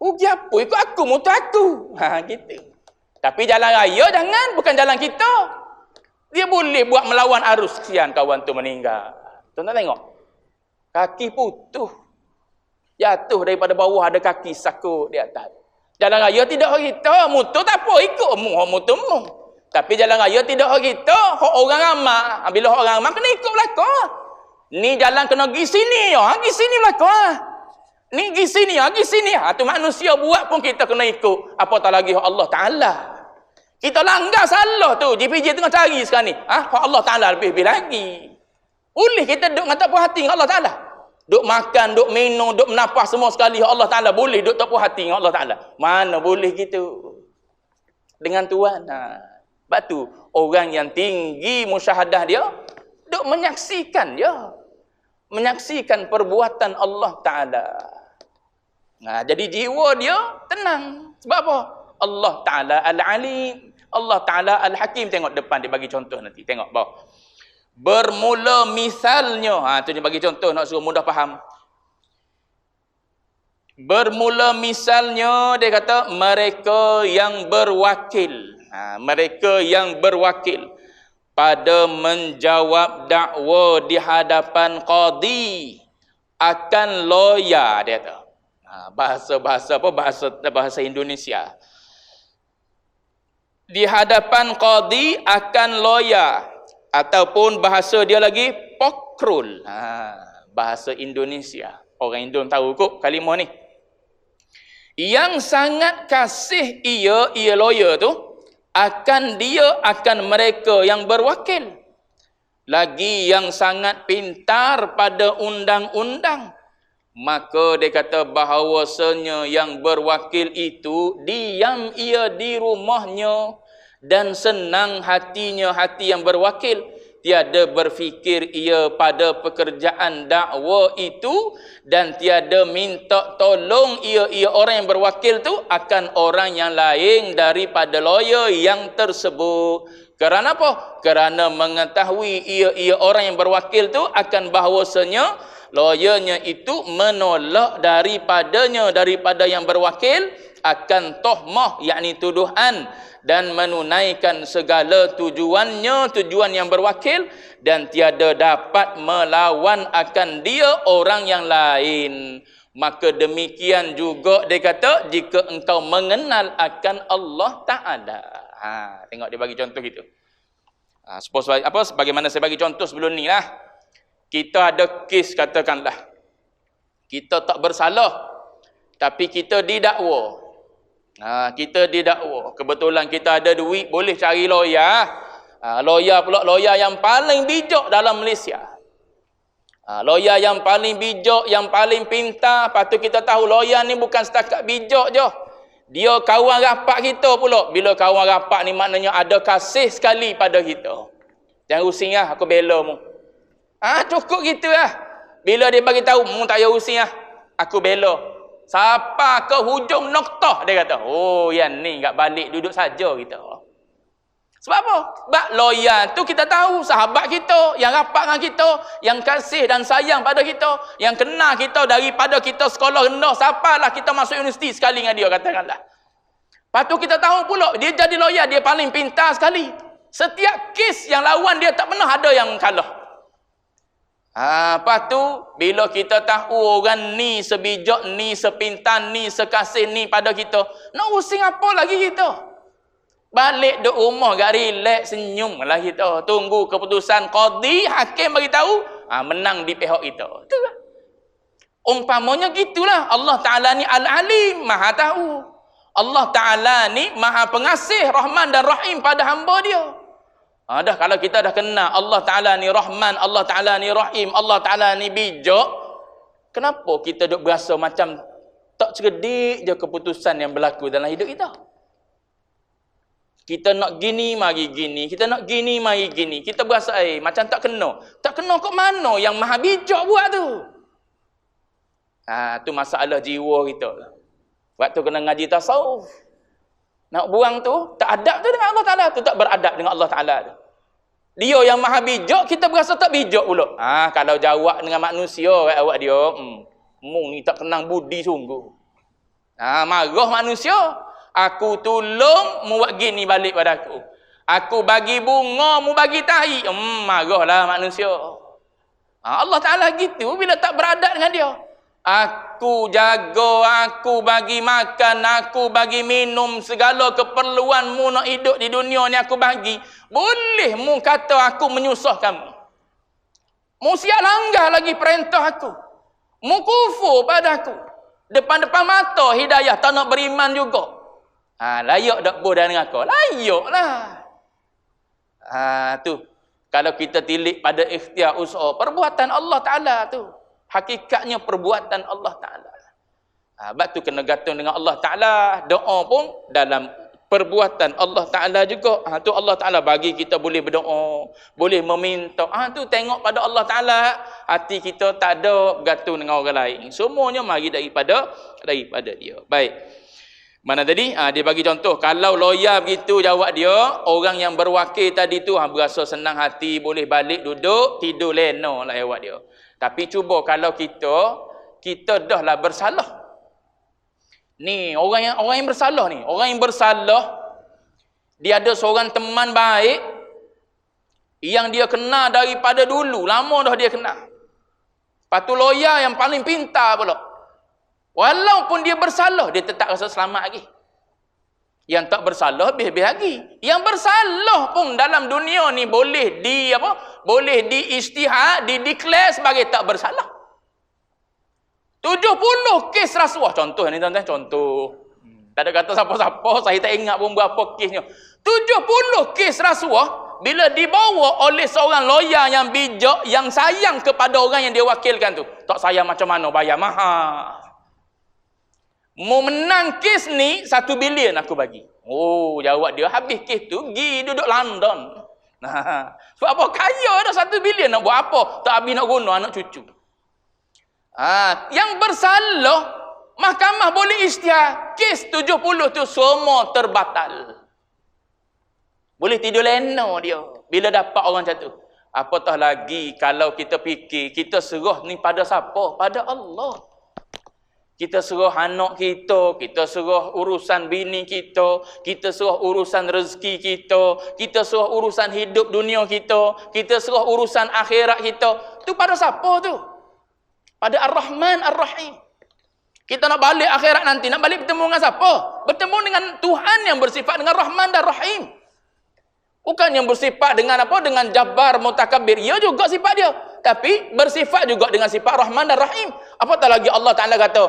Rugi apa? Ikut aku, mutu aku. Gitu. Tapi jalan raya jangan, bukan jalan kita. Dia boleh buat melawan arus. Kesian kawan tu meninggal. Tuan-tuan tengok. Kaki putus. Jatuh daripada bawah, ada kaki sakut di atas. Jalan raya tidak hak kita. Mutu tak apa, ikut mutu. Tapi jalan raya tidak hak kita. Hak orang ramah. Bila hak orang ramah, kena ikut belakang. Ni jalan kena pergi sini. Pergi sini belakang. Ni pergi sini. Tu manusia buat pun kita kena ikut. Apatah lagi hak Allah Ta'ala. Kita langgar salah tu. JPJ tengah cari sekarang ni. Hak Allah Ta'ala lebih-lebih lagi. Boleh kita duduk dengan tak puas hati dengan Allah Ta'ala. Duk makan, duk minum, duk menapah semua sekali Allah Ta'ala. Boleh duk tak puas hati dengan Allah Ta'ala. Mana boleh gitu. Dengan Tuhan. Sebab tu, orang yang tinggi musyahadah dia, duk menyaksikan dia. Menyaksikan perbuatan Allah Ta'ala. Jadi jiwa dia tenang. Sebab apa? Allah Ta'ala Al-Alim. Allah Ta'ala Al-Hakim. Tengok depan, dia bagi contoh nanti. Tengok bawah. Bermula misalnya. Tu dia bagi contoh nak suruh mudah faham. Bermula misalnya, dia kata, mereka yang berwakil. Mereka yang berwakil pada menjawab dakwa di hadapan qadi akan loya, dia kata. Bahasa Indonesia. Di hadapan qadi akan loya, ataupun bahasa dia lagi pokrul. Bahasa Indonesia. Orang Indon tahu kok kalimah ni. Yang sangat kasih ia loya tu akan mereka yang berwakil. lagi yang sangat pintar pada undang-undang, maka dia kata bahawasanya yang berwakil itu diam ia di rumahnya dan senang hatinya hati yang berwakil, tiada berfikir ia pada pekerjaan dakwa itu, dan tiada minta tolong ia orang yang berwakil tu akan orang yang lain daripada lawyer yang tersebut. Kerana apa? Kerana mengetahui ia orang yang berwakil tu akan bahawasanya lawyernya itu menolak daripada yang berwakil akan tohmah, yakni tuduhan, dan menunaikan segala tujuan yang berwakil, dan tiada dapat melawan akan dia orang yang lain. Maka demikian juga dia kata jika engkau mengenal akan Allah Ta'ala. Tengok dia bagi contoh gitu. Sebagaimana saya bagi contoh sebelum ni lah. Kita ada kes, katakanlah kita tak bersalah tapi kita didakwa. Kita didakwa. Kebetulan kita ada duit, boleh cari lawyer. Lawyer pula lawyer yang paling bijak dalam Malaysia. Lawyer yang paling bijak, yang paling pintar. Patut kita tahu lawyer ni bukan setakat bijak je. Dia kawan rapat kita pula. Bila kawan rapat ni maknanya ada kasih sekali pada kita. Jangan using lah, aku bela mu. Cukup gitu lah. Bila dia bagi tahu, mu tak payah using lah, aku bela. Sampai ke hujung noktah dia kata, oh yang ni enggak balik duduk saja kita. Sebab apa? Sebab lawyer tu kita tahu sahabat kita, yang rapat dengan kita, yang kasih dan sayang pada kita, yang kenal kita daripada kita sekolah rendah sampailah kita masuk universiti sekali dengan dia, katakanlah. Lepas tu kita tahu pula dia jadi lawyer, dia paling pintar sekali. Setiap kes yang lawan dia tak pernah ada yang kalah. Lepas tu bila kita tahu orang ni sebijak, ni sepintar, ni sekasih ni pada kita, nak using apa lagi kita? Balik duk rumah gak relax, senyum lah kita. Tunggu keputusan qadi, hakim bagi tahu, menang di pihak kita. Itulah. Umpamanya gitulah. Allah Ta'ala ni Al-Alim, Maha tahu. Allah Ta'ala ni Maha pengasih, Rahman dan Rahim pada hamba dia. Dah kalau kita dah kenal Allah Ta'ala ni Rahman, Allah Ta'ala ni Rahim, Allah Ta'ala ni bijak, kenapa kita duk berasa macam tak cerdik je keputusan yang berlaku dalam hidup kita? Kita nak gini, mari gini. Kita nak gini, mari gini. Kita berasa, macam tak kena. Tak kena kat mana yang Maha bijak buat tu? Tu masalah jiwa kita. Waktu kena ngaji tasawuf. Nak buang tu, tak adab tu dengan Allah Ta'ala. Tu tak beradab dengan Allah Ta'ala tu. Dia yang Maha bijak, kita berasa tak bijak pula. Kalau jawab dengan manusia, awak dia, mu ni tak kenang budi sungguh. Marah manusia. Aku tolong, mu buat gini balik pada aku. Aku bagi bunga, mu bagi tahi. Marahlah manusia. Allah Ta'ala gitu bila tak beradab dengan dia. Aku jaga, aku bagi makan, aku bagi minum, segala keperluan mu nak hidup di dunia ni aku bagi. Boleh mu kata aku menyusah kamu. Mu siap langgar lagi perintah aku. Mu kufur pada aku. Depan-depan mata hidayah, tak nak beriman juga. Layak tak boh dengan aku? Layaklah. Tu. Kalau kita tilik pada ikhtiar usaha, perbuatan Allah Ta'ala tu. Hakikatnya perbuatan Allah Ta'ala. Sebab tu kena gantung dengan Allah Ta'ala. Doa pun dalam perbuatan Allah Ta'ala juga. Tu Allah Ta'ala bagi kita boleh berdoa, boleh meminta. Tu tengok pada Allah Ta'ala. Hati kita tak ada bergantung dengan orang lain. Semuanya mari daripada dia. Baik. Mana tadi? Dia bagi contoh. Kalau lawyer begitu jawab dia, orang yang berwakil tadi tu berasa senang hati, boleh balik duduk, tidur lena lah jawab dia. Tapi cuba kalau kita dah lah bersalah. Ni orang yang bersalah ni. Orang yang bersalah, dia ada seorang teman baik yang dia kenal daripada dulu. Lama dah dia kenal. Lepas tu lawyer yang paling pintar pula. Walaupun dia bersalah, dia tetap rasa selamat lagi. Yang tak bersalah, lebih-lebih lagi. Yang bersalah pun dalam dunia ni boleh boleh diistihad, dideklar sebagai tak bersalah. 70 kes rasuah. Contoh ni tuan-tuan, contoh. Tak ada kata siapa-siapa, saya tak ingat pun berapa kesnya. 70 kes rasuah bila dibawa oleh seorang lawyer yang bijak, yang sayang kepada orang yang dia wakilkan tu. Tak sayang macam mana, bayar mahal. Mau menang kes ni 1 bilion aku bagi. Oh, jawab dia, habis kes tu pergi duduk London. Nah, sebab apa? Kaya dah 1 bilion, nak buat apa? Tak habis nak guna anak cucu. Yang bersalah, mahkamah boleh isytihar, kes 70 tu semua terbatal. Boleh tidur lena dia bila dapat orang macam tu. Apatah lagi kalau kita fikir, kita serah ni pada siapa? Pada Allah. Kita serah anak kita, kita serah urusan bini kita, kita serah urusan rezeki kita serah urusan hidup dunia kita serah urusan akhirat kita. Tu pada siapa tu? Pada Ar-Rahman Ar-Rahim. Kita nak balik akhirat nanti, nak balik bertemu dengan siapa? Bertemu dengan Tuhan yang bersifat dengan Rahman dan Rahim. Bukan yang bersifat dengan apa? Dengan Jabbar, Mutakabbir. Ya juga sifat dia. Tapi bersifat juga dengan sifat Rahman dan Rahim. Apatah lagi Allah Ta'ala kata,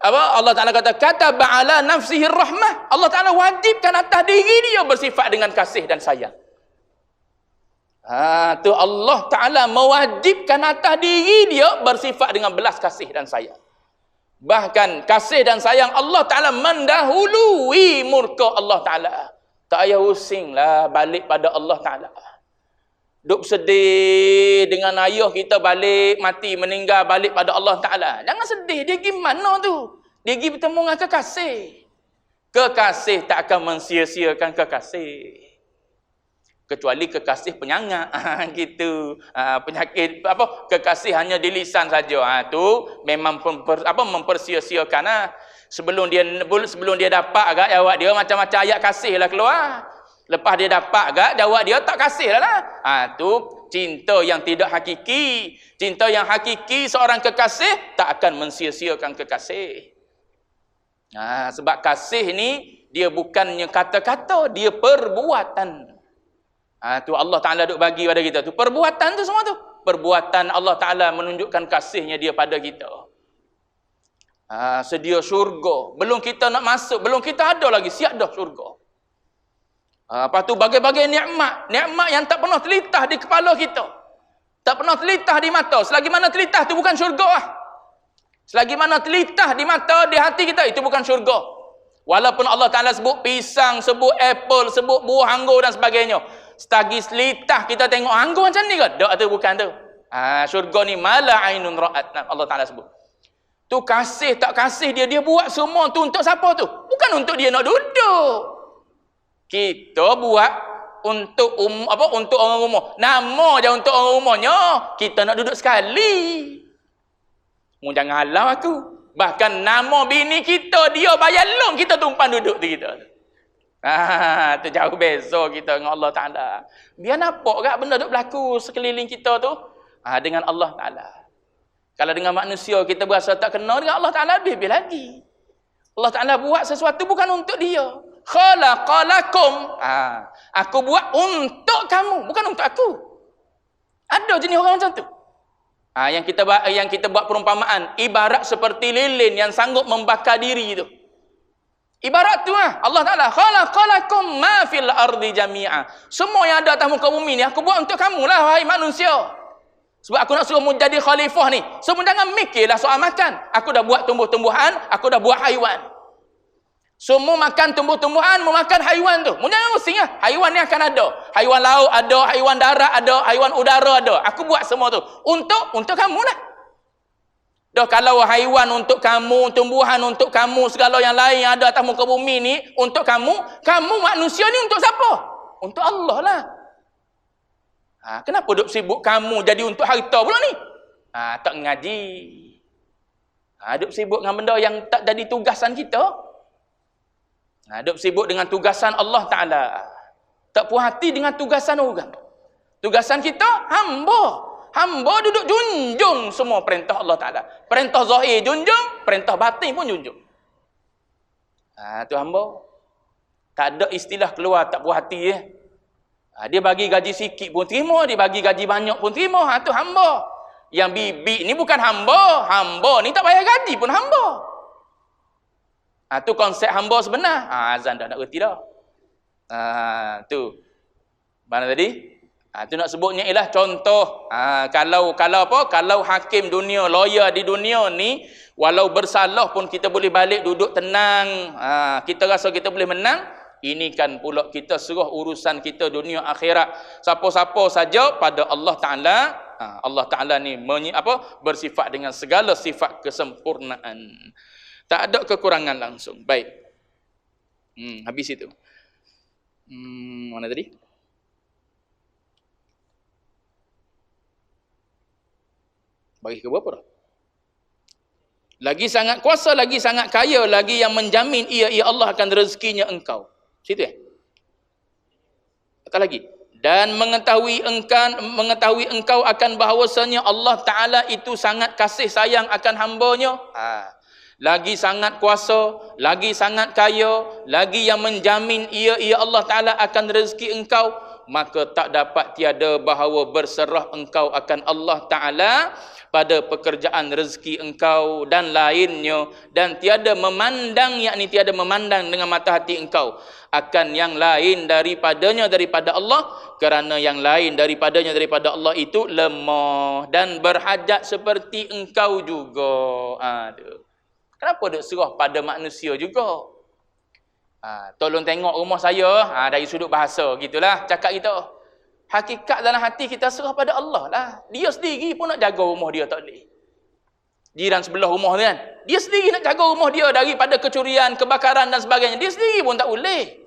Allah Ta'ala kata, kataba ala nafsihi rahmah. Allah Ta'ala wajibkan atas diri dia bersifat dengan kasih dan sayang. Tu Allah Ta'ala mewajibkan atas diri dia bersifat dengan belas kasih dan sayang. Bahkan kasih dan sayang Allah Ta'ala mendahului murka Allah Ta'ala. Tak payah pusing lah balik pada Allah Ta'ala. Duk sedih dengan ayah kita balik, mati, meninggal, balik pada Allah Ta'ala. Jangan sedih. Dia pergi mana tu? Dia pergi bertemu dengan kekasih. Kekasih tak akan mensia-siakan kekasih. Kecuali kekasih penyangak. Gitu. Penyakit, kekasih hanya di lisan saja. Tu memang mempersia-siakan lah. Sebelum dia dapat agak jawab dia macam-macam ayat kasih lah keluar. Lepas dia dapat agak jawab dia tak kasih lah. Tu cinta yang tidak hakiki. Cinta yang hakiki seorang kekasih tak akan mensia-siakan kekasih. Sebab kasih ni dia bukannya kata-kata, dia perbuatan. Tu Allah Ta'ala duk bagi pada kita tu. Perbuatan tu semua tu. Perbuatan Allah Ta'ala menunjukkan kasihnya dia pada kita. Sedia syurga. Belum kita nak masuk, belum kita ada lagi, siap dah syurga. Lepas tu bagai-bagai nikmat. Nikmat yang tak pernah terlitah di kepala kita. Tak pernah terlitah di mata. Selagi mana terlitah, itu bukan syurga lah. Selagi mana terlitah di mata, di hati kita, itu bukan syurga. Walaupun Allah Ta'ala sebut pisang, sebut apple, sebut buah anggur dan sebagainya. Setagi selitah kita tengok anggur macam ni ke? Tak, tu bukan tu. Syurga ni mala ainun ra'at. Allah Ta'ala sebut. Tu kasih tak kasih dia buat semua tu untuk siapa tu? Bukan untuk dia nak duduk. Kita buat untuk untuk orang rumah. Nama je untuk orang rumahnya. Kita nak duduk sekali. Mu jangan halau aku. Bahkan nama bini kita, dia bayar loan, kita tumpan duduk di kita. Tu jauh beza kita dengan Allah Ta'ala. Biar nampak tak benda duk berlaku sekeliling kita tu? Dengan Allah Ta'ala. Kalau dengan manusia kita berasa tak kenal, dengan Allah Ta'ala lebih lagi. Allah Ta'ala buat sesuatu bukan untuk dia. Khalaqalakum. Aku buat untuk kamu, bukan untuk aku. Ada jenis orang macam tu. Yang kita buat perumpamaan, ibarat seperti lilin yang sanggup membakar diri itu. Ibarat tu Allah Ta'ala khalaqalakum ma fil ardi jami'a. Semua yang ada atas muka bumi ni aku buat untuk kamu lah, wahai manusia. Sebab aku nak suruh mu jadi khalifah ni. Semua jangan mikirlah soal makan. Aku dah buat tumbuh-tumbuhan, aku dah buat haiwan. Semua makan tumbuh-tumbuhan, memakan haiwan tu. Mu jangan pusing lah. Haiwan ni akan ada. Haiwan laut ada, haiwan darat ada, haiwan udara ada. Aku buat semua tu. Untuk kamu lah. Dah kalau haiwan untuk kamu, tumbuhan untuk kamu, segala yang lain yang ada atas muka bumi ni untuk kamu, kamu manusia ni untuk siapa? Untuk Allah lah. Kenapa duk sibuk kamu jadi untuk harta pula ni? Tak ngaji. Duk sibuk dengan benda yang tak jadi tugasan kita. Duk sibuk dengan tugasan Allah Ta'ala. Tak puas hati dengan tugasan orang. Tugasan kita hamba. Hamba duduk junjung semua perintah Allah Ta'ala. Perintah zahir junjung, perintah batin pun junjung. Tu hamba. Tak ada istilah keluar tak puas hati. Dia bagi gaji sikit pun terima, dia bagi gaji banyak pun terima. Tu hamba. Yang bibi ni bukan hamba. Hamba ni tak bayar gaji pun hamba. Tu konsep hamba sebenar. Azan dah nak reti dah. Tu. Mana tadi? Itu nak sebutnya ialah contoh. Kalau apa? Kalau hakim dunia, lawyer di dunia ni, walau bersalah pun kita boleh balik duduk tenang. Kita rasa kita boleh menang. Ini kan pula kita serah urusan kita dunia akhirat. Siapa-siapa saja pada Allah Ta'ala. Allah Ta'ala ni bersifat dengan segala sifat kesempurnaan. Tak ada kekurangan langsung. Baik. Habis itu. Mana tadi? Bagi ke berapa dah? Lagi sangat kuasa, lagi sangat kaya, lagi yang menjamin ia Allah akan rezekinya engkau. Situ Kata lagi. Dan mengetahui engkau akan bahawasanya Allah Ta'ala itu sangat kasih sayang akan hambanya. Lagi sangat kuasa, lagi sangat kaya, lagi yang menjamin ia Allah Ta'ala akan rezeki engkau. Maka tak dapat tiada bahawa berserah engkau akan Allah Ta'ala pada pekerjaan rezeki engkau dan lainnya, dan tiada memandang, yakni tiada memandang dengan mata hati engkau akan yang lain daripada Allah, kerana yang lain daripada Allah itu lemah dan berhajat seperti engkau juga. Kenapa duk serah pada manusia juga? Tolong tengok rumah saya, dari sudut bahasa gitulah cakap kita. Hakikat dalam hati kita serah pada Allah lah. Dia sendiri pun nak jaga rumah dia tak boleh. Jiran sebelah rumah tu kan, dia sendiri nak jaga rumah dia daripada kecurian, kebakaran dan sebagainya. Dia sendiri pun tak boleh.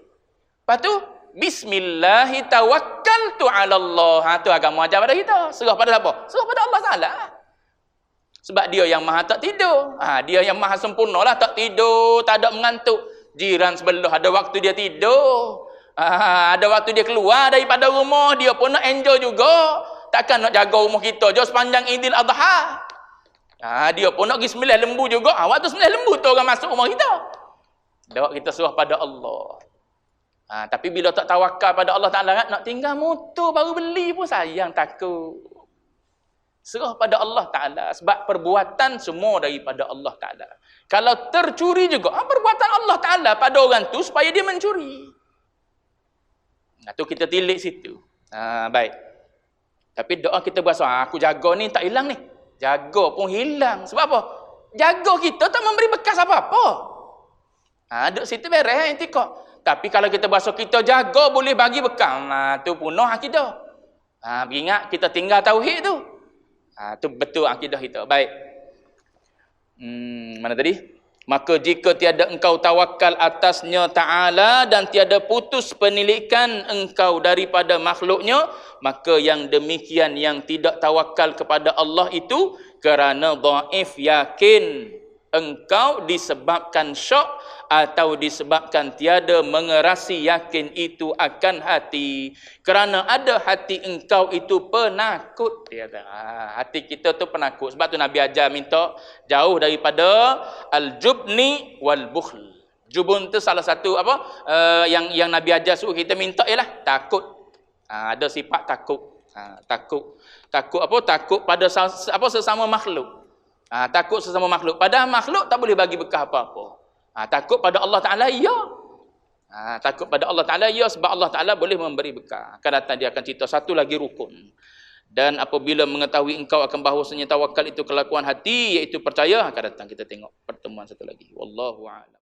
Lepas tu, Bismillahi tawakkaltu ala Allah. Tu agama ajar pada kita. Serah pada apa? Serah pada Allah Ta'ala. Sebab dia yang maha tak tidur. Dia yang maha sempurna lah, tak tidur, tak ada mengantuk. Jiran sebelah ada waktu dia tidur. Ada waktu dia keluar daripada rumah, dia pun nak enjoy juga. Takkan nak jaga rumah kita je sepanjang Idul Adha. Dia pun nak pergi sembelih lembu juga. Waktu sembelih lembu tu orang masuk rumah kita. Dak kita serah pada Allah. Tapi bila tak tawakal pada Allah Ta'ala, nak tinggal motor baru beli pun sayang, takut. Serah pada Allah Ta'ala. Sebab perbuatan semua daripada Allah Ta'ala. Kalau tercuri juga, perbuatan Allah Ta'ala pada orang tu supaya dia mencuri. Tu kita tilik situ. Baik. Tapi doa kita berasa, aku jaga ni tak hilang ni. Jaga pun hilang. Sebab apa? Jaga kita tak memberi bekas apa-apa. Duduk situ beres etika. Tapi kalau kita berasa kita jaga boleh bagi bekas, tu punah akidah. Ingat kita tinggal tauhid tu. Tu betul akidah kita. Baik. Mana tadi? Maka jika tiada engkau tawakal atasnya Ta'ala dan tiada putus penilikan engkau daripada makhluknya, maka yang demikian yang tidak tawakal kepada Allah itu kerana dhaif, yakin engkau disebabkan syok atau disebabkan tiada mengerasi yakin itu akan hati. Kerana ada hati engkau itu penakut. Dia kata, hati kita tu penakut. Sebab tu Nabi ajar minta jauh daripada al-jubni wal bukhl. Jubun tu salah satu yang Nabi ajar suruh kita minta ialah takut. Ada sifat takut. Takut pada sesama makhluk. Takut sesama makhluk. Padahal makhluk tak boleh bagi bekah apa-apa. Takut pada Allah Ta'ala, ya. Takut pada Allah Ta'ala, ya, sebab Allah Ta'ala boleh memberi bekal. Akan datang dia akan cerita satu lagi rukun. Dan apabila mengetahui engkau akan bahawasanya tawakal itu kelakuan hati, iaitu percaya, akan datang kita tengok pertemuan satu lagi. Wallahu a'lam.